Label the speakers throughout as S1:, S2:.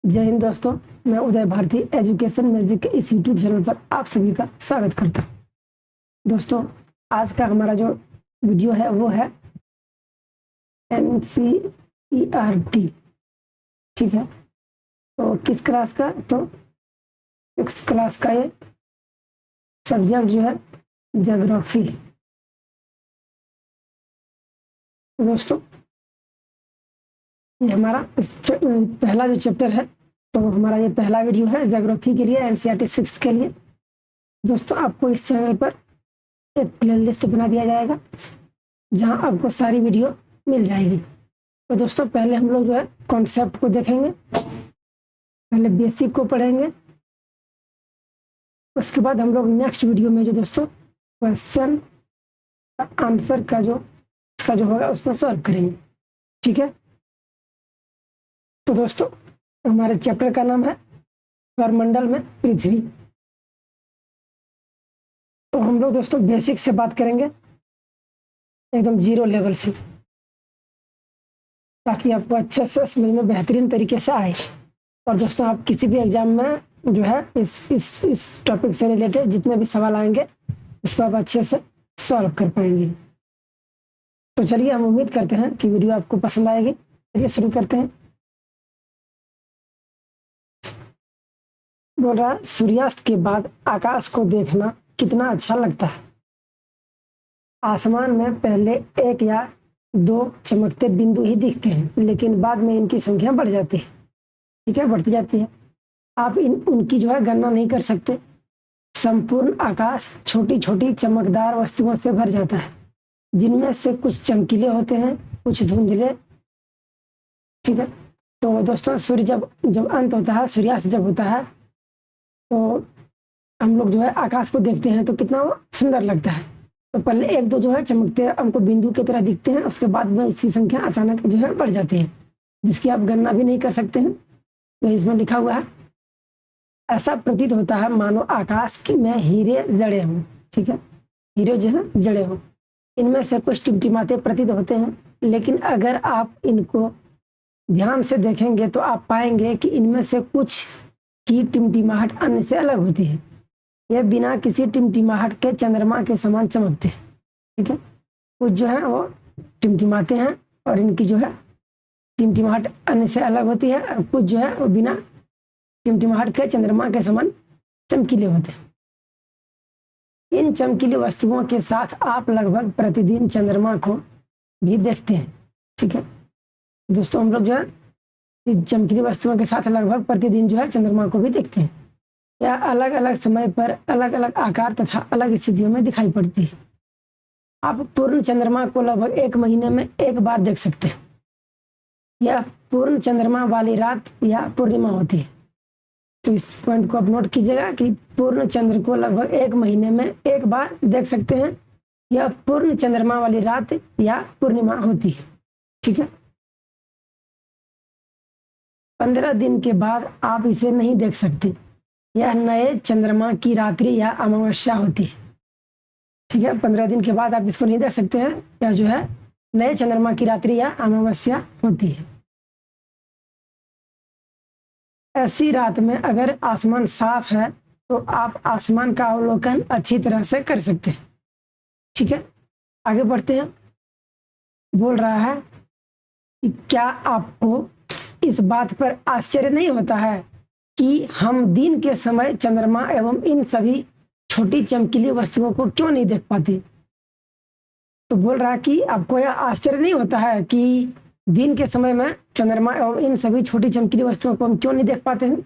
S1: जय हिंद दोस्तों, मैं उदय भारती एजुकेशन मैजिक के इस यूट्यूब चैनल पर आप सभी का स्वागत करता हूँ। दोस्तों, आज का हमारा जो वीडियो है वो है NCERT। ठीक है, तो किस क्लास का? तो 6 क्लास का ये सब्जेक्ट जो है ज्योग्राफी। दोस्तों, ये हमारा पहला जो चैप्टर है, तो हमारा ये पहला वीडियो है ज्योग्राफी के लिए, NCERT 6 के लिए। दोस्तों, आपको इस चैनल पर एक प्लेलिस्ट बना दिया जाएगा जहां आपको सारी वीडियो मिल जाएगी। तो दोस्तों, पहले हम लोग जो है कॉन्सेप्ट को देखेंगे, पहले बेसिक को पढ़ेंगे, उसके बाद हम लोग नेक्स्ट वीडियो में जो दोस्तों क्वेश्चन आंसर का जो होगा उसको सॉल्व करेंगे। ठीक है, तो दोस्तों हमारे चैप्टर का नाम है सौरमंडल में पृथ्वी। तो हम लोग दोस्तों बेसिक से बात करेंगे, एकदम जीरो लेवल से, ताकि आपको अच्छे से समझ में बेहतरीन तरीके से आए। और दोस्तों, आप किसी भी एग्जाम में जो है इस टॉपिक से रिलेटेड जितने भी सवाल आएंगे उसको आप अच्छे से सॉल्व कर पाएंगे। तो चलिए, हम उम्मीद करते हैं कि वीडियो आपको पसंद आएगी। चलिए शुरू करते हैं। बोल रहा है, सूर्यास्त के बाद आकाश को देखना कितना अच्छा लगता है। आसमान में पहले 1 या 2 चमकते बिंदु ही दिखते हैं, लेकिन बाद में इनकी संख्या बढ़ जाती है। ठीक है, बढ़ती जाती है। आप उनकी जो है गणना नहीं कर सकते। संपूर्ण आकाश छोटी छोटी चमकदार वस्तुओं से भर जाता है, जिनमें से कुछ चमकीले होते हैं, कुछ धुंधले। ठीक है, तो दोस्तों सूर्य जब अंत होता है, सूर्यास्त जब होता है, तो हम लोग जो है आकाश को देखते हैं तो कितना सुंदर लगता है। तो पहले 1-2 जो है चमकते हमको बिंदु की तरह दिखते हैं, उसके बाद में इसकी संख्या अचानक जो है बढ़ जाती है, जिसकी आप गणना भी नहीं कर सकते हैं। तो इसमें लिखा हुआ है, ऐसा प्रतीत होता है मानो आकाश में हीरे जड़े हों। ठीक है, हीरे जो है जड़े हों। इनमें से कुछ टिमटिमाते प्रतीत होते हैं, लेकिन अगर आप इनको ध्यान से देखेंगे तो आप पाएंगे कि इनमें से कुछ की टिमटिमाहट अन्य से अलग होती है। यह बिना किसी टिमटिमाहट के चंद्रमा के समान चमकते हैं। ठीक है, कुछ जो है वो टिमटिमाते हैं और इनकी जो है टिमटिमाहट अन्य से अलग होती है, और कुछ जो है वो बिना टिमटिमाहट के चंद्रमा के समान चमकीले होते हैं। इन चमकीली वस्तुओं के साथ आप लगभग प्रतिदिन चंद्रमा को भी देखते हैं। ठीक है दोस्तों, हम लोग जो है इन चमकीली वस्तुओं के साथ लगभग प्रतिदिन जो है चंद्रमा को भी देखते हैं। यह अलग अलग समय पर अलग अलग आकार तथा अलग स्थितियों में दिखाई पड़ती है। आप पूर्ण चंद्रमा को लगभग 1 महीने में 1 बार देख सकते हैं। यह पूर्ण चंद्रमा वाली रात या पूर्णिमा होती है। तो इस पॉइंट को आप नोट कीजिएगा कि पूर्ण चंद्र को लगभग 1 महीने में 1 बार देख सकते हैं। यह पूर्ण चंद्रमा वाली रात या पूर्णिमा होती है। ठीक है, 15 दिन के बाद आप इसे नहीं देख सकते। यह नए चंद्रमा की रात्रि या अमावस्या होती है। ठीक है, 15 दिन के बाद आप इसको नहीं देख सकते हैं। यह जो है नए चंद्रमा की रात्रि या अमावस्या होती है। ऐसी रात में अगर आसमान साफ है तो आप आसमान का अवलोकन अच्छी तरह से कर सकते हैं। ठीक है, आगे बढ़ते हैं। बोल रहा है कि क्या आपको इस बात पर आश्चर्य नहीं होता है कि हम दिन के समय चंद्रमा एवं इन सभी छोटी चमकीली वस्तुओं को क्यों नहीं देख पाते? तो बोल रहा है कि आपको यह आश्चर्य नहीं होता है कि दिन के समय में चंद्रमा एवं इन सभी छोटी चमकीली वस्तुओं को हम क्यों नहीं देख पाते हैं?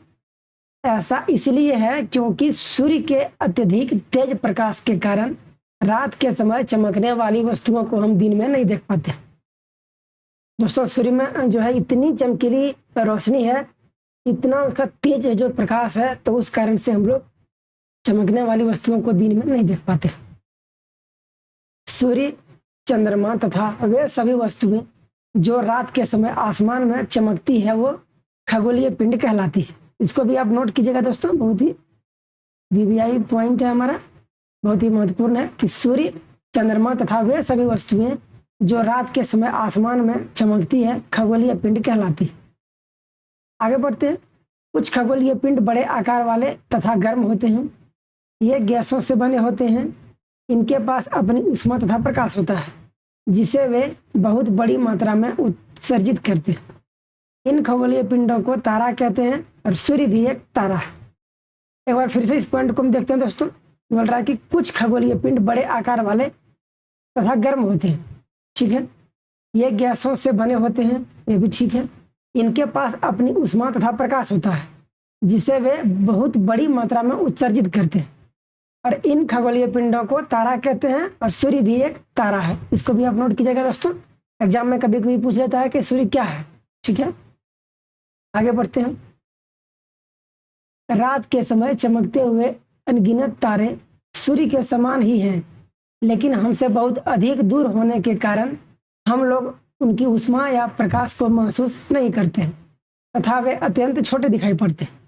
S1: ऐसा इसलिए है क्योंकि सूर्य के अत्यधिक तेज प्रकाश के कारण रात के समय चमकने वाली वस्तुओं को हम दिन में नहीं देख पाते। दोस्तों, सूर्य में जो है इतनी चमकीली रोशनी है, इतना उसका तेज जो प्रकाश है, तो उस कारण से हम लोग चमकने वाली वस्तुओं को दिन में नहीं देख पाते। सूर्य, चंद्रमा तथा वे सभी वस्तुएं जो रात के समय आसमान में चमकती है वो खगोलीय पिंड कहलाती है। इसको भी आप नोट कीजिएगा दोस्तों, बहुत ही वीवीआई पॉइंट है हमारा, बहुत ही महत्वपूर्ण है कि सूर्य, चंद्रमा तथा वे सभी वस्तुएं जो रात के समय आसमान में चमकती है खगोलीय पिंड कहलाती है। आगे बढ़ते हैं। कुछ खगोलीय पिंड बड़े आकार वाले तथा गर्म होते हैं। ये गैसों से बने होते हैं। इनके पास अपनी ऊष्मा तथा प्रकाश होता है, जिसे वे बहुत बड़ी मात्रा में उत्सर्जित करते हैं। इन खगोलीय पिंडों को तारा कहते हैं और सूर्य भी एक तारा है। एक बार फिर से इस पॉइंट को हम देखते हैं दोस्तों। बोल रहा है कि कुछ खगोलीय पिंड बड़े आकार वाले तथा गर्म होते हैं। ठीक है, ये गैसों से बने होते हैं, ये भी ठीक है। इनके पास अपनी ऊष्मा तथा प्रकाश होता है, जिसे वे बहुत बड़ी मात्रा में उत्सर्जित करते हैं। और इन खगोलीय पिंडों को तारा कहते हैं और सूर्य भी एक तारा है। इसको भी आप नोट कीजिएगा दोस्तों, एग्जाम में कभी कभी पूछ लेता है कि सूर्य क्या है। ठीक है, आगे बढ़ते हैं। रात के समय चमकते हुए अनगिनत तारे सूर्य के समान ही हैं, लेकिन हमसे बहुत अधिक दूर होने के कारण हम लोग उनकी ऊष्मा या प्रकाश को महसूस नहीं करते हैं तथा वे अत्यंत छोटे दिखाई पड़ते हैं।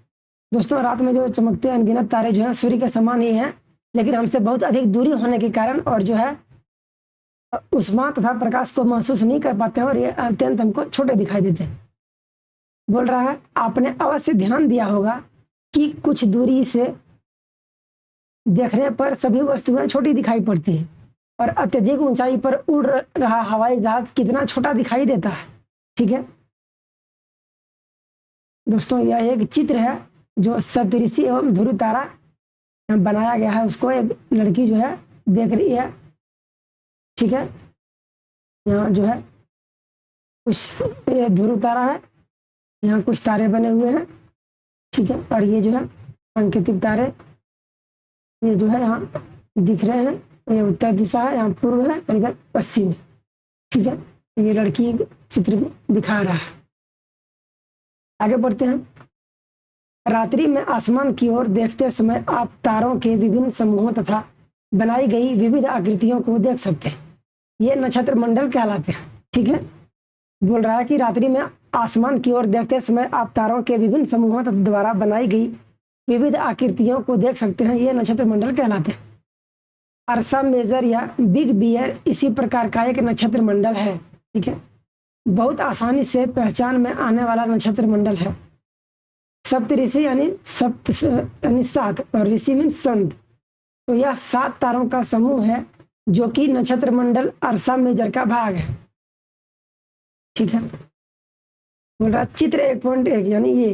S1: दोस्तों, रात में जो चमकते अनगिनत तारे जो हैं सूर्य के समान ही हैं, लेकिन हमसे बहुत अधिक दूरी होने के कारण और जो है ऊष्मा तथा प्रकाश को महसूस नहीं कर पाते हैं और ये अत्यंत हमको छोटे दिखाई देते हैं। बोल रहा है, आपने अवश्य ध्यान दिया होगा कि कुछ दूरी से देखने पर सभी वस्तुएं छोटी दिखाई पड़ती हैं और अत्यधिक ऊंचाई पर उड़ रहा हवाई जहाज कितना छोटा दिखाई देता है। ठीक है दोस्तों, यह एक चित्र है जो सप्तऋषि एवं ध्रुव तारा बनाया गया है। उसको एक लड़की जो है देख रही है। ठीक है, यहाँ जो है कुछ ये ध्रुव तारा है, यहाँ कुछ तारे बने हुए हैं। ठीक है, और ये जो है सांकेतिक तारे, ये जो है यहाँ दिख रहे हैं। ये उत्तर दिशा है, यहाँ पूर्व है और इधर पश्चिम है। ठीक है, ये लड़की चित्र में दिखा रहा है। आगे बढ़ते हैं। रात्रि में आसमान की ओर देखते समय आप तारों के विभिन्न समूहों तथा बनाई गई विविध आकृतियों को देख सकते हैं। ये नक्षत्र मंडल कहलाते हैं। ठीक है, बोल रहा है कि रात्रि में आसमान की ओर देखते समय आप तारों के विभिन्न समूहों द्वारा बनाई गई विविध आकृतियों को देख सकते हैं। ये नक्षत्र मंडल कहलाते हैं। अर्सा मेजर या बिग बियर इसी प्रकार का एक नक्षत्र मंडल है। ठीक है, बहुत आसानी से पहचान में आने वाला नक्षत्र मंडल है। सप्तऋषि यानी सप्त यानी सात और ऋषि मीन संत, तो यह 7 तारों का समूह है जो कि नक्षत्र मंडल अर्सा मेजर का भाग है। ठीक है, बोल रहा चित्र 1.1 यानी ये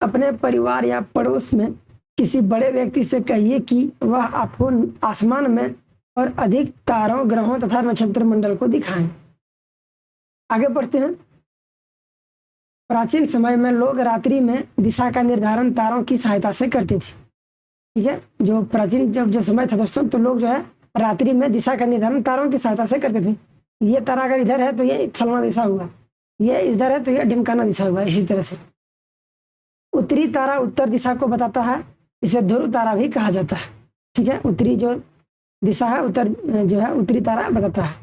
S1: अपने परिवार या पड़ोस में किसी बड़े व्यक्ति से कहिए कि वह आपको आसमान में और अधिक तारों, ग्रहों तथा नक्षत्र मंडल को दिखाएं। आगे बढ़ते हैं। प्राचीन समय में लोग रात्रि में दिशा का निर्धारण तारों की सहायता से करते थे। ठीक है, जो प्राचीन जब जो समय था दोस्तों, तो लोग जो है रात्रि में दिशा का निर्धारण तारों की सहायता से करते थे। ये तारा अगर इधर है तो ये फलाना दिशा हुआ, ये इधर है तो ये ढिमकाना दिशा हुआ। इसी तरह से उत्तरी तारा उत्तर दिशा को बताता है, इसे ध्रुव तारा भी कहा जाता है। ठीक है, उत्तरी जो दिशा है उत्तर जो है उत्तरी तारा बताता है।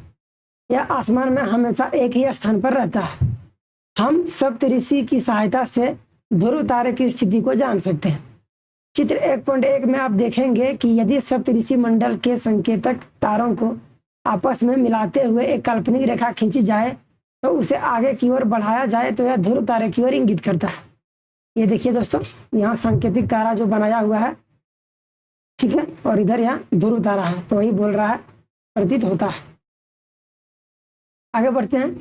S1: यह आसमान में हमेशा एक ही स्थान पर रहता है। हम सप्तऋषि की सहायता से ध्रुव तारे की स्थिति को जान सकते हैं। चित्र 1.1 में आप देखेंगे कि यदि सप्तऋषि मंडल के संकेतक तारों को आपस में मिलाते हुए एक काल्पनिक रेखा खींची जाए तो उसे आगे की ओर बढ़ाया जाए तो यह ध्रुव तारे की ओर इंगित करता है। ये देखिए दोस्तों, यहाँ सांकेतिक तारा जो बनाया हुआ है, ठीक है, और इधर यहाँ ध्रुव तारा है, तो वही बोल रहा है प्रतीत होता है। आगे बढ़ते हैं।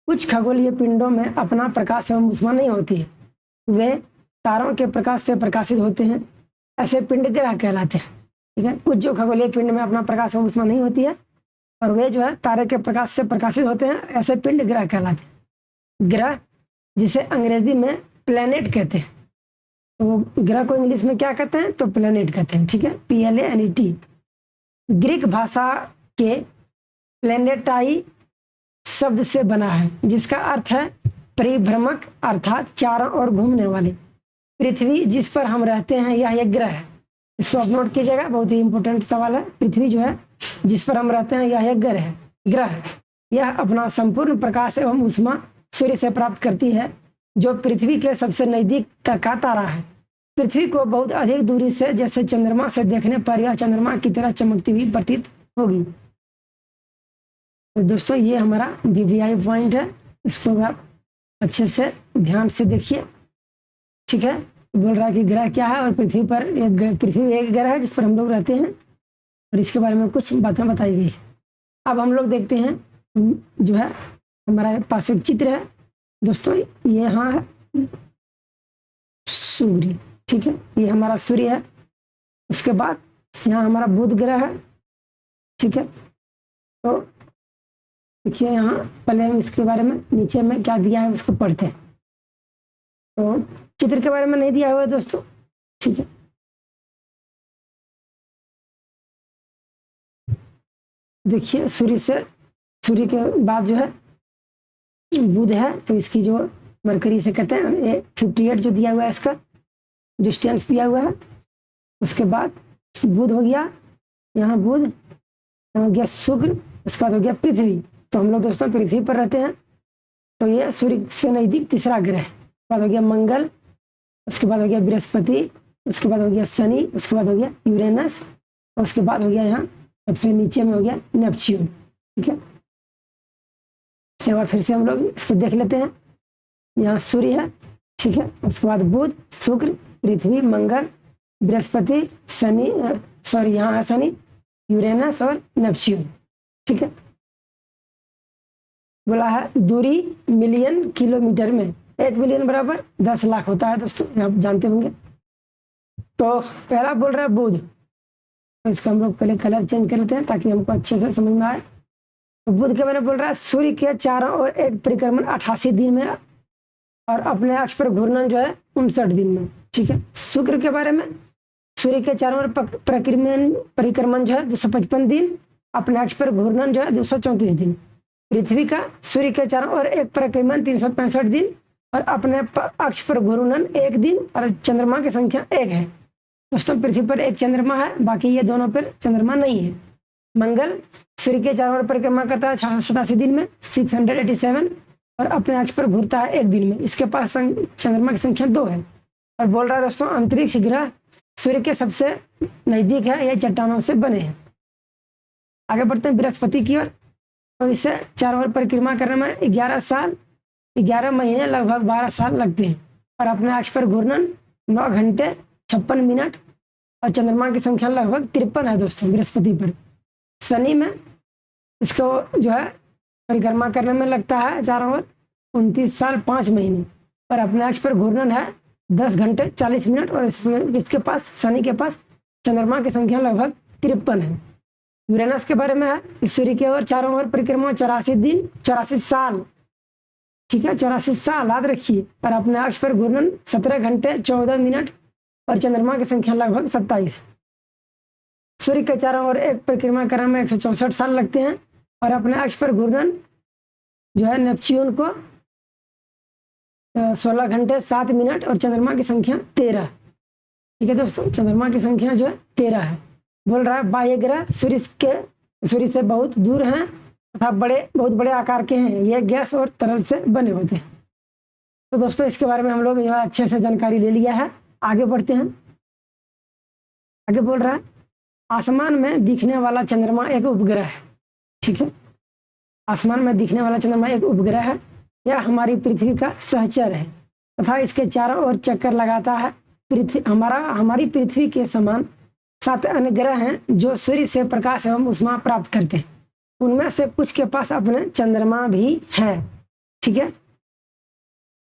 S1: कुछ खगोलीय पिंडों में अपना प्रकाश एवं ऊष्मा नहीं होती है, वे तारों के प्रकाश से प्रकाशित होते हैं। ऐसे पिंड ग्रह कहलाते हैं। ठीक है, कुछ जो खगोलीय पिंड में अपना प्रकाश एवं ऊष्मा नहीं होती है और वे जो है तारे के प्रकाश से प्रकाशित होते हैं, ऐसे पिंड ग्रह कहलाते हैं। ग्रह जिसे अंग्रेजी में प्लेनेट कहते हैं, तो ग्रह को इंग्लिश में क्या कहते हैं, तो प्लेनेट कहते हैं। ठीक है, PLANET। ग्रीक भाषा के प्लेनेटाई शब्द से बना है, जिसका अर्थ है परिभ्रमक, अर्थात चारों ओर घूमने वाले। पृथ्वी जिस पर हम रहते हैं यह एक ग्रह है। इसको आप नोट कीजिएगा, बहुत ही इंपॉर्टेंट सवाल है। पृथ्वी जो है जिस पर हम रहते हैं यह एक ग्रह है। यह अपना संपूर्ण प्रकाश एवं ऊष्मा सूर्य से प्राप्त करती है, जो पृथ्वी के सबसे नजदीक का तारा है। पृथ्वी को बहुत अधिक दूरी से जैसे चंद्रमा से देखने पर यह चंद्रमा की तरह चमकती हुई प्रतीत होगी। तो दोस्तों, ये हमारा VVI पॉइंट है, इसको आप अच्छे से ध्यान से देखिए। ठीक है, बोल रहा है कि ग्रह क्या है, और पृथ्वी एक ग्रह है जिस पर हम लोग रहते हैं, और इसके बारे में कुछ बातें बताई गई। अब हम लोग देखते हैं जो है हमारे पास एक चित्र है दोस्तों, ये यहाँ है सूर्य। ठीक है, ये हमारा सूर्य है। उसके बाद यहाँ हमारा बुध ग्रह है। ठीक है, तो देखिए यहाँ पहले हम इसके बारे में नीचे में क्या दिया है उसको पढ़ते हैं। तो चित्र के बारे में नहीं दिया हुआ है दोस्तों। ठीक है, देखिए सूर्य के बाद जो है बुध है, तो इसकी जो मरकरी से कहते हैं ये 58 जो दिया हुआ है, इसका डिस्टेंस दिया हुआ है। उसके बाद बुध हो गया, यहाँ बुध हो गया शुक्र, उसके बाद हो गया पृथ्वी। तो हम लोग दोस्तों पृथ्वी पर रहते हैं, तो ये सूर्य से नजदीक तीसरा ग्रह। उसके बाद हो गया मंगल, उसके बाद हो गया बृहस्पति, उसके बाद हो गया शनि, उसके बाद हो गया यूरेनस, और उसके बाद हो गया यहाँ सबसे नीचे में हो गया नेपच्यून। ठीक है, एक बार फिर से हम लोग इसको देख लेते हैं। यहाँ सूर्य है। ठीक है, उसके बाद बुध, शुक्र, पृथ्वी, मंगल, बृहस्पति, शनि, सॉरी यहाँ है शनि, यूरेनस और नेपच्यून। ठीक है, बोला है दूरी मिलियन किलोमीटर में, 1 मिलियन बराबर 10 लाख होता है दोस्तों, आप जानते होंगे। तो पहला बोल रहा है बुध, तो इसका हम लोग पहले कलर चेंज कर लेते हैं ताकि हमको अच्छे से समझ में आए। तो बुध के बारे में बोल रहा है सूर्य के चारों ओर एक परिक्रमण 88 दिन में, और अपने अक्ष पर घूर्णन जो है 59 दिन में। ठीक है, शुक्र के बारे में सूर्य के चारों ओर परिक्रमण जो है 255 दिन, अपने अक्ष पर घूर्णन जो है 234 दिन। पृथ्वी का सूर्य के चारों ओर एक परिक्रमण 365 दिन, और अपने अक्ष पर घूर्णन 1 दिन, और चंद्रमा की संख्या 1 है दोस्तों। पृथ्वी पर एक चंद्रमा है, बाकी ये दोनों पर चंद्रमा नहीं है। मंगल सूर्य के चारों ओर परिक्रमा करता है 687 दिन में, 687, और अपने अक्ष पर घूरता है 1 दिन में। इसके पास चंद्रमा की संख्या 2 है। और बोल रहा है दोस्तों अंतरिक्ष ग्रह सूर्य के सबसे नजदीक है, यह चट्टानों से बने हैं। आगे बढ़ते हैं बृहस्पति की ओर। तो इसे चारों ओर परिक्रमा करने में 11 महीने लगभग 12 साल लगते हैं, और अपने अक्ष पर घूर्णन 9 घंटे 56 मिनट, और चंद्रमा की संख्या लगभग 53 है दोस्तों बृहस्पति पर। शनि में इसको जो है परिक्रमा करने में लगता है चारों ओर 29 साल 5 महीने, और अपने अक्ष पर घूर्णन है 10 घंटे 40 मिनट, और इसके पास शनि के पास चंद्रमा की संख्या लगभग 53 है। यूरेनस के बारे में है सूर्य के ओर चारों ओर परिक्रमा 84 दिन 84 साल। ठीक है, 84 साल याद रखिए, और अपने अक्ष पर घूर्णन 17 घंटे 14 मिनट, और चंद्रमा की संख्या लगभग 27। सूर्य के चारों ओर एक परिक्रमा करने में 164 साल लगते हैं, और अपने अक्ष पर घूर्णन जो है नेपच्यून को 16 घंटे 7 मिनट, और चंद्रमा की संख्या 13। ठीक है दोस्तों, चंद्रमा की संख्या जो है 13 है। बोल रहा है बाह्य ग्रह सूर्य से बहुत दूर हैं तथा बहुत बड़े आकार के हैं, ये गैस और तरल से बने होते हैं। तो दोस्तों इसके बारे में हम लोग यह अच्छे से जानकारी ले लिया है। आगे बढ़ते हैं। आगे बोल रहा है आसमान में दिखने वाला चंद्रमा एक उपग्रह है। ठीक है, आसमान में दिखने वाला चंद्रमा एक उपग्रह है, यह हमारी पृथ्वी का सहचर है तथा इसके चारों ओर चक्कर लगाता है। हमारी पृथ्वी के समान 7 अन्य ग्रह हैं जो सूर्य से प्रकाश एवं ऊष्मा प्राप्त करते हैं, उनमें से कुछ के पास अपने चंद्रमा भी है। ठीक है,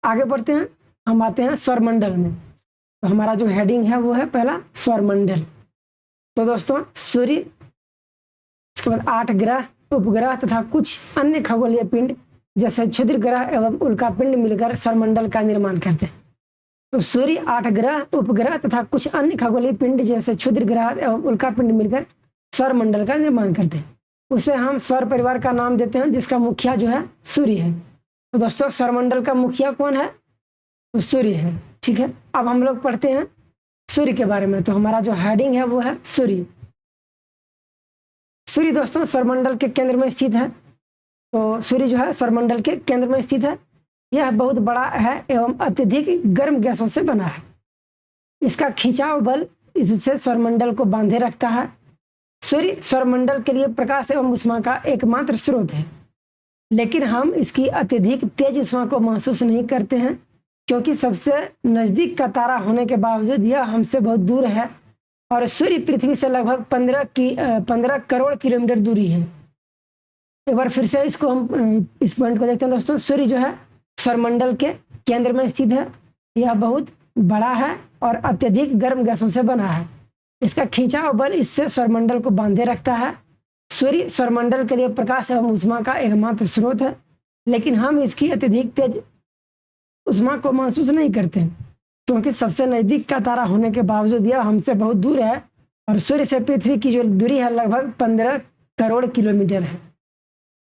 S1: आगे बढ़ते हैं। हम आते हैं सौरमंडल में। तो हमारा जो हेडिंग है वो है पहला सौरमंडल। तो दोस्तों सूर्य, इसके बाद 8 ग्रह, उपग्रह तथा कुछ अन्य खगोलीय पिंड जैसे क्षुद्र ग्रह एवं उल्का पिंड मिलकर सौरमंडल का निर्माण करते हैं। तो सूर्य, 8 ग्रह, उपग्रह तथा कुछ अन्य खगोलीय पिंड जैसे क्षुद्र ग्रह एवं उल्का पिंड मिलकर सौरमंडल का निर्माण करते हैं। उसे हम सौर परिवार का नाम देते हैं, जिसका मुखिया जो है सूर्य है। तो दोस्तों सौरमंडल का मुखिया कौन है? तो सूर्य है। ठीक है, अब हम लोग पढ़ते हैं सूर्य के बारे में। तो हमारा जो हेडिंग है वो है सूर्य। सूर्य दोस्तों सौरमंडल के केंद्र में स्थित है। तो सूर्य जो है सौरमंडल के केंद्र में स्थित है। यह बहुत बड़ा है एवं अत्यधिक गर्म गैसों से बना है। इसका खिंचाव बल इससे सौरमंडल को बांधे रखता है। सूर्य सौरमंडल के लिए प्रकाश एवं ऊष्मा का एकमात्र स्रोत है। लेकिन हम इसकी अत्यधिक तेज ऊष्मा को महसूस नहीं करते हैं, क्योंकि सबसे नज़दीक का तारा होने के बावजूद यह हमसे बहुत दूर है और सूर्य पृथ्वी से लगभग 15 करोड़ किलोमीटर दूरी है। एक बार फिर से इसको हम इस पॉइंट को देखते हैं दोस्तों। सूर्य जो है सौरमंडल के केंद्र में स्थित है। यह बहुत बड़ा है और अत्यधिक गर्म गैसों से बना है। इसका खिंचाव बल इससे सौरमंडल को बांधे रखता है। सूर्य सौरमंडल के लिए प्रकाश एवं ऊष्मा का एकमात्र स्रोत है, लेकिन हम इसकी अत्यधिक तेज ऊष्मा को महसूस नहीं करते, क्योंकि सबसे नज़दीक का तारा होने के बावजूद यह हमसे बहुत दूर है और सूर्य से पृथ्वी की जो दूरी है लगभग 15 करोड़ किलोमीटर है।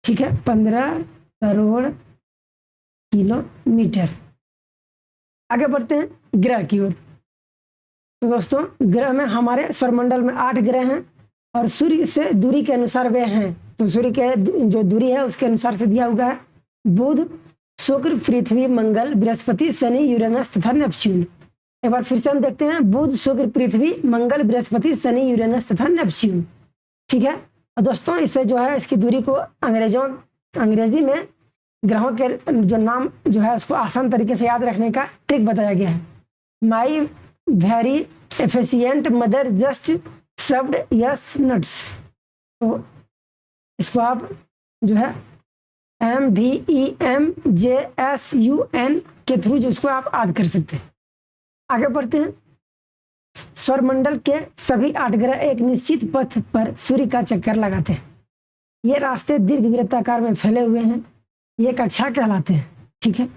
S1: ठीक है, 15 करोड़ किलोमीटर। आगे बढ़ते हैं ग्रह की ओर। तो दोस्तों ग्रह में हमारे सौरमंडल में 8 ग्रह हैं और सूर्य से दूरी के अनुसार वे हैं। तो सूर्य के जो दूरी है उसके अनुसार से दिया हुआ है। बुध, शुक्र, पृथ्वी, मंगल, बृहस्पति, शनि, यूरेनस तथा नेपच्यून। एक बार फिर से हम देखते हैं बुध, शुक्र, पृथ्वी, मंगल, बृहस्पति, शनि, यूरेनस तथा नेपच्यून। ठीक है, और दोस्तों इससे जो है इसकी दूरी को अंग्रेजी में ग्रहों के जो नाम जो है उसको आसान तरीके से याद रखने का ट्रिक बताया गया है। My very efficient mother just served yes nuts. तो इसको आप जो है MVEMJSUN के थ्रू जो इसको आप याद कर सकते हैं। आगे बढ़ते हैं। सौरमंडल के सभी 8 ग्रह एक निश्चित पथ पर सूर्य का चक्कर लगाते हैं। ये रास्ते दीर्घवृत्ताकार में फैले हुए हैं। ये कक्षा कहलाते हैं। ठीक है,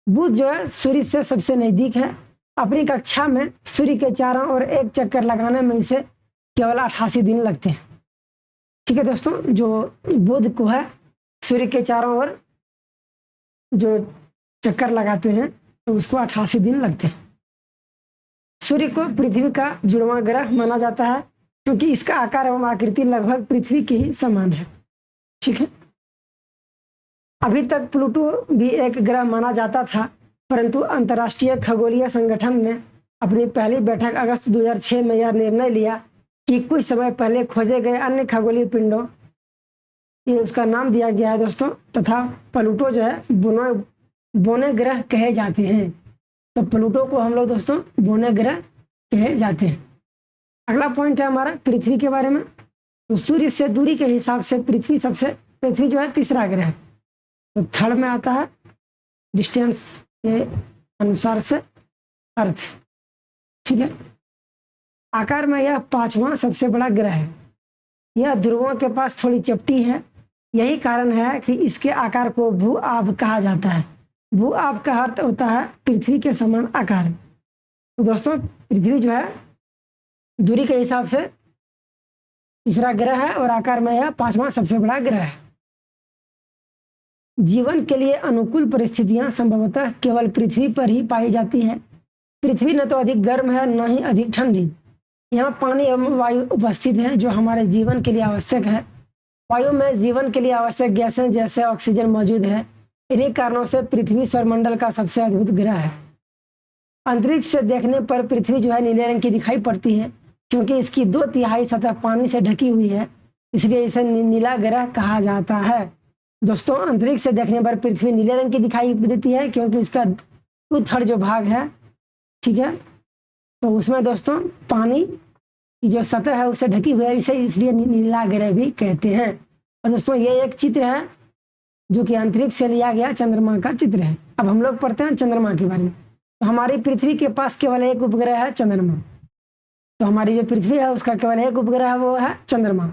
S1: बुध जो है सूर्य से सबसे नज़दीक है। अपनी कक्षा में सूर्य के चारों ओर एक चक्कर लगाने में इसे केवल 88 दिन लगते हैं। ठीक है दोस्तों, जो बुध को है सूर्य के चारों ओर जो चक्कर लगाते हैं तो उसको 88 दिन लगते हैं। सूर्य को पृथ्वी का जुड़वां ग्रह माना जाता है, क्योंकि इसका आकार एवं आकृति लगभग पृथ्वी के ही समान है। ठीक है, अभी तक प्लूटो भी एक ग्रह माना जाता था, परंतु अंतर्राष्ट्रीय खगोलीय संगठन ने अपनी पहली बैठक अगस्त 2006 में यह निर्णय लिया कि कुछ समय पहले खोजे गए अन्य खगोलीय पिंडों, ये उसका नाम दिया गया है दोस्तों, तथा प्लूटो जो है बोने ग्रह कहे जाते हैं। तो प्लूटो को हम लोग दोस्तों बोने ग्रह कहे जाते हैं। अगला पॉइंट है हमारा पृथ्वी के बारे में। तो सूर्य से दूरी के हिसाब से पृथ्वी जो है तीसरा ग्रह है। तो थर्ड में आता है डिस्टेंस के अनुसार से अर्थ। ठीक है, आकार में यह 5वां सबसे बड़ा ग्रह है। यह ध्रुवों के पास थोड़ी चपटी है। यही कारण है कि इसके आकार को भू आब कहा जाता है। भू आब का अर्थ होता है पृथ्वी के समान आकार। तो दोस्तों पृथ्वी जो है दूरी के हिसाब से तीसरा ग्रह है और आकार में यह 5वां सबसे बड़ा ग्रह है। जीवन के लिए अनुकूल परिस्थितियां संभवतः केवल पृथ्वी पर ही पाई जाती है। पृथ्वी न तो अधिक गर्म है न ही अधिक ठंडी। यहाँ पानी एवं वायु उपस्थित है जो हमारे जीवन के लिए आवश्यक है। वायु में जीवन के लिए आवश्यक गैसें जैसे ऑक्सीजन मौजूद है। इन्हीं कारणों से पृथ्वी सौरमंडल का सबसे अद्भुत ग्रह है। अंतरिक्ष से देखने पर पृथ्वी जो है नीले रंग की दिखाई पड़ती है, क्योंकि इसकी 2/3 सतह पानी से ढकी हुई है, इसलिए इसे नीला ग्रह कहा जाता है। दोस्तों अंतरिक्ष से देखने पर पृथ्वी नीले रंग की दिखाई देती है, क्योंकि इसका 2/3 जो भाग है, ठीक है, तो उसमें दोस्तों पानी की जो सतह है उससे ढकी हुई है, इसे इसलिए नीला ग्रह भी कहते हैं। और दोस्तों ये एक चित्र है जो कि अंतरिक्ष से लिया गया चंद्रमा का चित्र है। अब हम लोग पढ़ते हैं चंद्रमा के बारे में। तो हमारी पृथ्वी के पास केवल एक उपग्रह है, चंद्रमा। तो हमारी जो पृथ्वी है उसका केवल एक उपग्रह है, वो है चंद्रमा।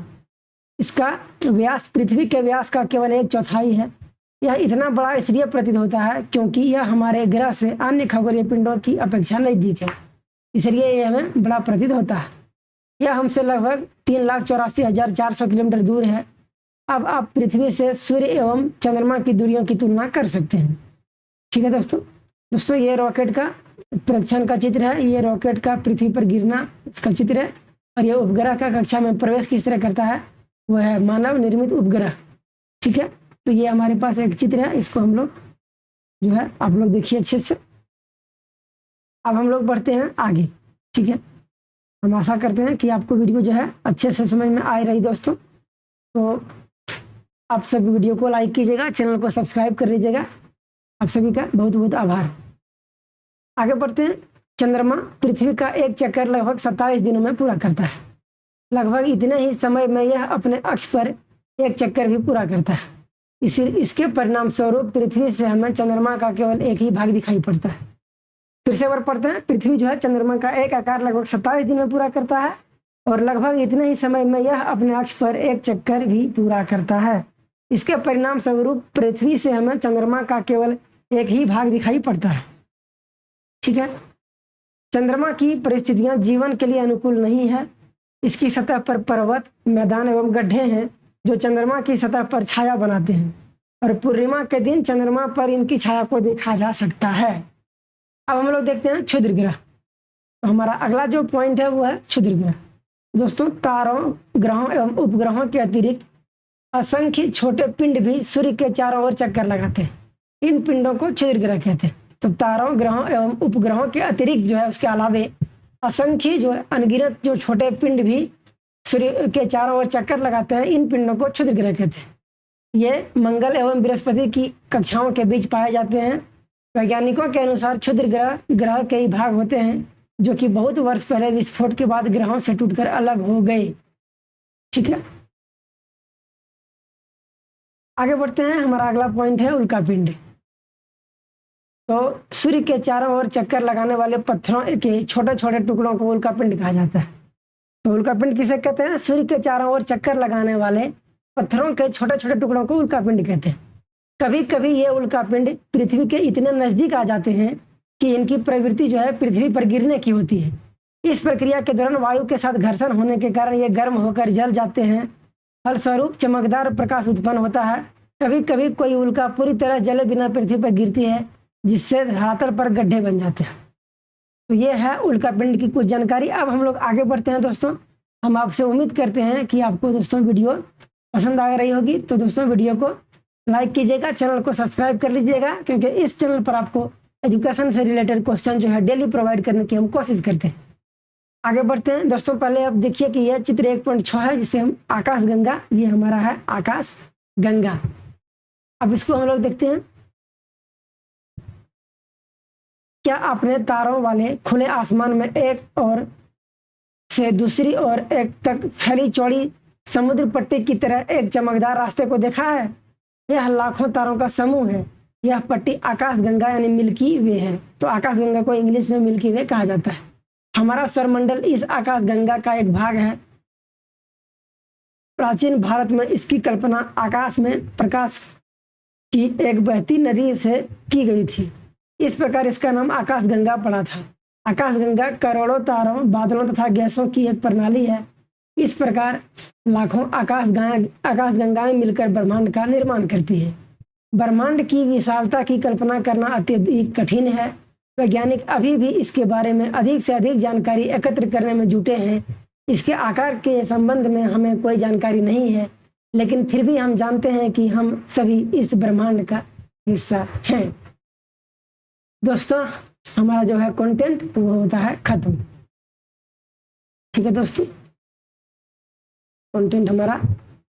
S1: इसका व्यास पृथ्वी के व्यास का केवल 1/4 है। यह इतना बड़ा इसलिए प्रतीत होता है क्योंकि यह हमारे ग्रह से अन्य खगोलीय पिंडों की अपेक्षा नजदीक है, इसलिए यह हमें बड़ा प्रतीत होता है। यह हमसे लगभग 3,84,400 किलोमीटर दूर है। अब आप पृथ्वी से सूर्य एवं चंद्रमा की दूरियों की तुलना कर सकते हैं। ठीक है दोस्तों ये रॉकेट का परीक्षण का चित्र है। ये रॉकेट का पृथ्वी पर गिरना इसका चित्र है। और यह उपग्रह का कक्षा में प्रवेश किस तरह करता है, वह है मानव निर्मित उपग्रह। ठीक है, तो ये हमारे पास एक चित्र है, इसको हम लोग जो है आप लोग देखिए अच्छे से। अब हम लोग बढ़ते हैं आगे। ठीक है, हम आशा करते हैं कि आपको वीडियो जो है अच्छे से समझ में आ रही दोस्तों। तो आप सभी वीडियो को लाइक कीजिएगा, चैनल को सब्सक्राइब कर लीजिएगा। आप सभी का बहुत बहुत आभार। आगे बढ़ते हैं। चंद्रमा पृथ्वी का एक चक्कर लगभग 27 दिनों में पूरा करता है। लगभग इतने ही समय में यह अपने अक्ष पर एक चक्कर भी पूरा करता है। इसके परिणाम स्वरूप पृथ्वी से हमें चंद्रमा का केवल एक ही भाग दिखाई पड़ता है। फिर से एक बार पढ़ते हैं। पृथ्वी जो है चंद्रमा का एक आकार लगभग 27 दिन में पूरा करता है और लगभग इतने ही समय में यह अपने अक्ष पर एक चक्कर भी पूरा करता है। इसके परिणाम स्वरूप पृथ्वी से हमें चंद्रमा का केवल एक ही भाग दिखाई पड़ता है। ठीक है। चंद्रमा की परिस्थितियां जीवन के लिए अनुकूल नहीं है। इसकी सतह पर पर्वत, मैदान एवं गड्ढे हैं जो चंद्रमा की सतह पर छाया बनाते हैं और पूर्णिमा के दिन चंद्रमा पर इनकी छाया को देखा जा सकता है। अब हम लोग देखते हैं क्षुद्र ग्रह। तो हमारा अगला जो पॉइंट है वो है क्षुद्र ग्रह। दोस्तों, तारों, ग्रहों एवं उपग्रहों के अतिरिक्त असंख्य छोटे पिंड भी सूर्य के चारों ओर चक्कर लगाते हैं। इन पिंडों को क्षुद्र ग्रह कहते हैं। तो तारों, ग्रहों एवं उपग्रहों के अतिरिक्त जो है उसके अलावे असंख्य जो अनगिनत जो छोटे पिंड भी सूर्य के चारों ओर चक्कर लगाते हैं। इन पिंडों को क्षुद्र ग्रह कहते हैं। ये मंगल एवं बृहस्पति की कक्षाओं के बीच पाए जाते हैं। वैज्ञानिकों के अनुसार क्षुद्र ग्रह कई भाग होते हैं जो कि बहुत वर्ष पहले विस्फोट के बाद ग्रहों से टूटकर अलग हो गए। ठीक है। आगे बढ़ते हैं। हमारा अगला पॉइंट है उल्कापिंड। तो सूर्य के चारों ओर चक्कर लगाने वाले पत्थरों के छोटे छोटे टुकड़ों को उल्कापिंड कहा जाता है। तो उल्कापिंड किसे कहते हैं? सूर्य के चारों ओर चक्कर लगाने वाले पत्थरों के छोटे छोटे टुकड़ों को उल्कापिंड कहते हैं। कभी कभी ये उल्कापिंड पृथ्वी के इतने नजदीक आ जाते हैं कि इनकी प्रवृत्ति जो है पृथ्वी पर गिरने की होती है। इस प्रक्रिया के दौरान वायु के साथ घर्षण होने के कारण ये गर्म होकर जल जाते हैं। फलस्वरूप चमकदार प्रकाश उत्पन्न होता है। कभी कभी कोई उल्का पूरी तरह जले बिना पृथ्वी पर गिरती है जिससे धरातल पर गड्ढे बन जाते हैं। तो ये है उल्कापिंड की कुछ जानकारी। अब हम लोग आगे बढ़ते हैं। दोस्तों, हम आपसे उम्मीद करते हैं कि आपको दोस्तों वीडियो पसंद आ रही होगी। तो दोस्तों वीडियो को लाइक कीजिएगा, चैनल को सब्सक्राइब कर लीजिएगा, क्योंकि इस चैनल पर आपको एजुकेशन से रिलेटेड क्वेश्चन जो है डेली प्रोवाइड करने की हम कोशिश करते हैं। आगे बढ़ते हैं। दोस्तों, पहले आप देखिए कि यह चित्र 1.6 है जिसे हम आकाश गंगा, ये हमारा है आकाश गंगा। अब इसको हम लोग देखते हैं। क्या आपने तारों वाले खुले आसमान में एक ओर से दूसरी ओर एक तक फैली चौड़ी समुद्र पट्टी की तरह एक चमकदार रास्ते को देखा है? यह लाखों तारों का समूह है। यह पट्टी आकाश गंगा यानी मिल्की वे है। तो आकाश गंगा को इंग्लिश में मिल्की वे कहा जाता है। हमारा सौरमंडल इस आकाश गंगा का एक भाग है। प्राचीन भारत में इसकी कल्पना आकाश में प्रकाश की एक बहती नदी से की गई थी। इस प्रकार इसका नाम आकाश गंगा पड़ा था। आकाश गंगा करोड़ों तारों, बादलों तथा गैसों की एक प्रणाली है। इस प्रकार लाखों आकाश गंगाएं मिलकर ब्रह्मांड का निर्माण करती है। ब्रह्मांड की विशालता की कल्पना करना अत्यधिक कठिन है। वैज्ञानिक अभी भी इसके बारे में अधिक से अधिक जानकारी एकत्र करने में जुटे हैं। इसके आकार के संबंध में हमें कोई जानकारी नहीं है, लेकिन फिर भी हम जानते हैं कि हम सभी इस ब्रह्मांड का हिस्सा हैं। दोस्तों, हमारा जो है कंटेंट वो होता है खत्म। ठीक है दोस्तों, कंटेंट हमारा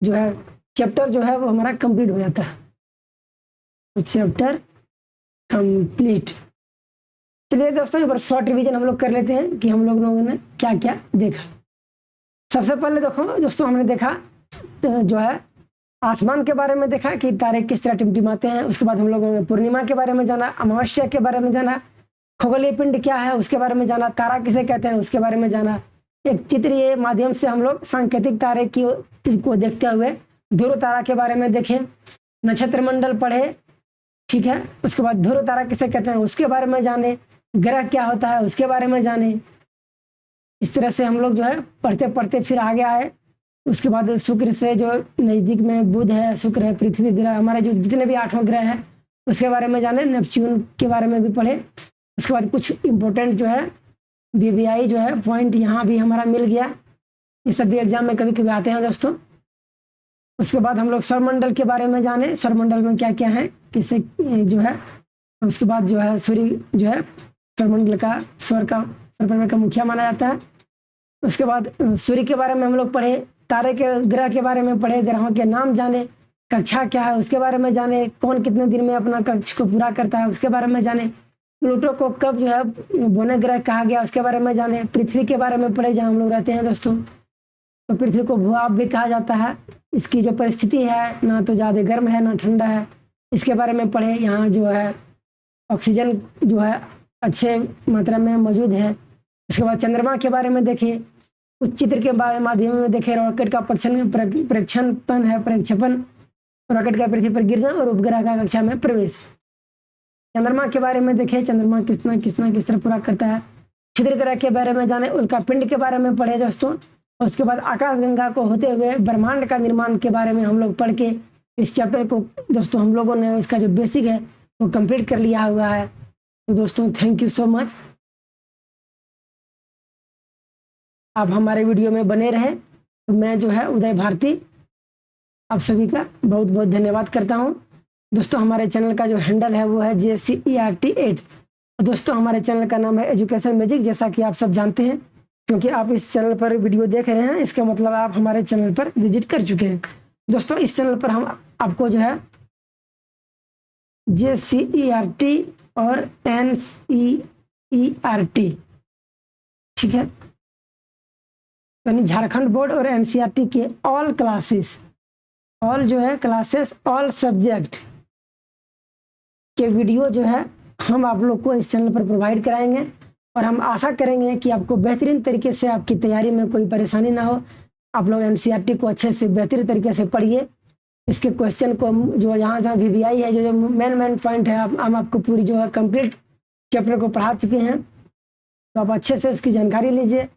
S1: जो है चैप्टर जो है वो हमारा कंप्लीट हो जाता है। तो चैप्टर कंप्लीट। चलिए दोस्तों, एक बार शॉर्ट रिवीजन हम लोग कर लेते हैं कि हम लोगों ने क्या क्या देखा। सबसे पहले देखो दोस्तों, हमने देखा जो है आसमान के बारे में देखा कि तारे किस तरह टिमटिमाते हैं। उसके बाद हम लोगों ने पूर्णिमा के बारे में जाना, अमावस्या के बारे में जाना, खगोलीय पिंड क्या है उसके बारे में जाना, तारा किसे कहते हैं उसके बारे में जाना। एक चित्रीय माध्यम से हम लोग सांकेतिक तारे को देखते हुए ध्रुव तारा के बारे में देखें, नक्षत्र मंडल पढ़े। ठीक है। उसके बाद ध्रुव तारा किसे कहते हैं उसके बारे में जाने, ग्रह क्या होता है उसके बारे में जाने। इस तरह से हम लोग जो है पढ़ते पढ़ते फिर आगे आए। उसके बाद शुक्र से जो नज़दीक में बुध है, शुक्र है, पृथ्वी ग्रह, हमारे जो जितने भी 8 ग्रह हैं उसके बारे में जाने, नेपच्यून के बारे में भी पढ़े। उसके बाद कुछ इम्पोर्टेंट जो है BBI जो है पॉइंट यहाँ भी हमारा मिल गया। ये सभी एग्जाम में कभी कभी आते हैं दोस्तों। उसके बाद हम लोग सौरमंडल के बारे में जाने, सौरमंडल में क्या क्या है, किसे जो है। उसके बाद जो है सूर्य जो है सौरमंडल का सौरमंडल का मुखिया माना जाता है। उसके बाद सूर्य के बारे में हम लोग पढ़े, तारे के ग्रह के बारे में पढ़े, ग्रहों के नाम जाने, कक्षा क्या है उसके बारे में जाने, कौन कितने दिन में अपना कक्ष को पूरा करता है उसके बारे में जाने, प्लूटो को कब जो है बोने ग्रह कहा गया उसके बारे में जाने, पृथ्वी के बारे में पढ़े जहाँ हम लोग रहते हैं दोस्तों। तो पृथ्वी को भूभाग भी कहा जाता है। इसकी जो परिस्थिति है ना तो ज़्यादा गर्म है ना ठंडा है, इसके बारे में पढ़े। यहाँ जो है ऑक्सीजन जो है अच्छे मात्रा में मौजूद है। इसके बाद चंद्रमा के बारे में देखें, उस चित्र के बारे माध्यम में देखें रॉकेट का प्रक्षेपण है, प्रक्षेपण, रॉकेट का पृथ्वी पर गिरना और उपग्रह का कक्षा में प्रवेश। चंद्रमा के बारे में देखें, चंद्रमा किस तरह पूरा करता है। क्षुद्र ग्रह के बारे में जाने, उल्का पिंड के बारे में पढ़े दोस्तों। उसके बाद आकाशगंगा को होते हुए ब्रह्मांड का निर्माण के बारे में हम लोग पढ़ के इस चैप्टर को दोस्तों हम लोगों ने इसका जो बेसिक है वो कंप्लीट कर लिया हुआ है। तो दोस्तों थैंक यू सो मच, आप हमारे वीडियो में बने रहे। तो मैं जो है उदय भारती आप सभी का बहुत बहुत धन्यवाद करता हूँ। दोस्तों हमारे चैनल का जो हैंडल है वो है JCERT8। दोस्तों हमारे चैनल का नाम है एजुकेशन मैजिक, जैसा कि आप सब जानते हैं, क्योंकि आप इस चैनल पर वीडियो देख रहे हैं इसका मतलब आप हमारे चैनल पर विजिट कर चुके हैं। दोस्तों इस चैनल पर हम आपको जो है JCERT और NCERT, ठीक है, यानी झारखंड बोर्ड और NCERT के ऑल क्लासेस, ऑल जो है क्लासेस, ऑल सब्जेक्ट के वीडियो जो है हम आप लोग को इस चैनल पर प्रोवाइड कराएंगे। और हम आशा करेंगे कि आपको बेहतरीन तरीके से आपकी तैयारी में कोई परेशानी ना हो। आप लोग NCERT को अच्छे से बेहतरीन तरीके से पढ़िए। इसके क्वेश्चन को जो यहाँ जहाँ VBI है, जो मेन पॉइंट है, हम आपको पूरी जो है कंप्लीट चैप्टर को पढ़ा चुके हैं। तो आप अच्छे से उसकी जानकारी लीजिए।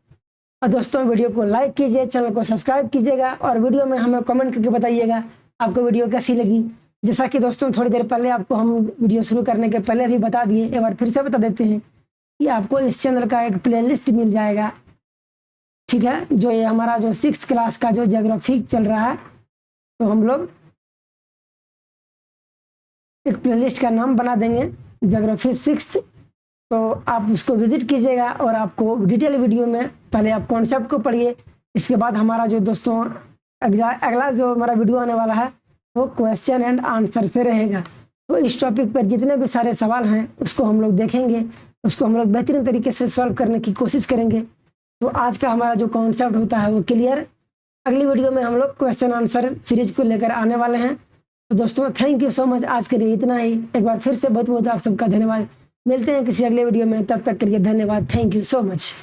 S1: और दोस्तों वीडियो को लाइक कीजिए, चैनल को सब्सक्राइब कीजिएगा और वीडियो में हमें कमेंट करके बताइएगा आपको वीडियो कैसी लगी। जैसा कि दोस्तों थोड़ी देर पहले आपको हम वीडियो शुरू करने के पहले भी बता दिए, एक बार फिर से बता देते हैं कि आपको इस चैनल का एक प्लेलिस्ट मिल जाएगा, ठीक है। जो ये हमारा जो 6th क्लास का जो ज्योग्राफी चल रहा है, तो हम लोग एक प्लेलिस्ट का नाम बना देंगे ज्योग्राफी 6th। तो आप उसको विजिट कीजिएगा और आपको डिटेल वीडियो में पहले आप कॉन्सेप्ट को पढ़िए। इसके बाद हमारा जो दोस्तों अगला जो हमारा वीडियो आने वाला है वो क्वेश्चन एंड आंसर से रहेगा। तो इस टॉपिक पर जितने भी सारे सवाल हैं उसको हम लोग देखेंगे, उसको हम लोग बेहतरीन तरीके से सॉल्व करने की कोशिश करेंगे। तो आज का हमारा जो कॉन्सेप्ट होता है वो क्लियर। अगली वीडियो में हम लोग क्वेश्चन आंसर सीरीज को लेकर आने वाले हैं। तो दोस्तों थैंक यू सो मच, आज के लिए इतना ही। एक बार फिर से बहुत बहुत आप सबका धन्यवाद। मिलते हैं किसी अगले वीडियो में, तब तक के लिए धन्यवाद। Thank you so much.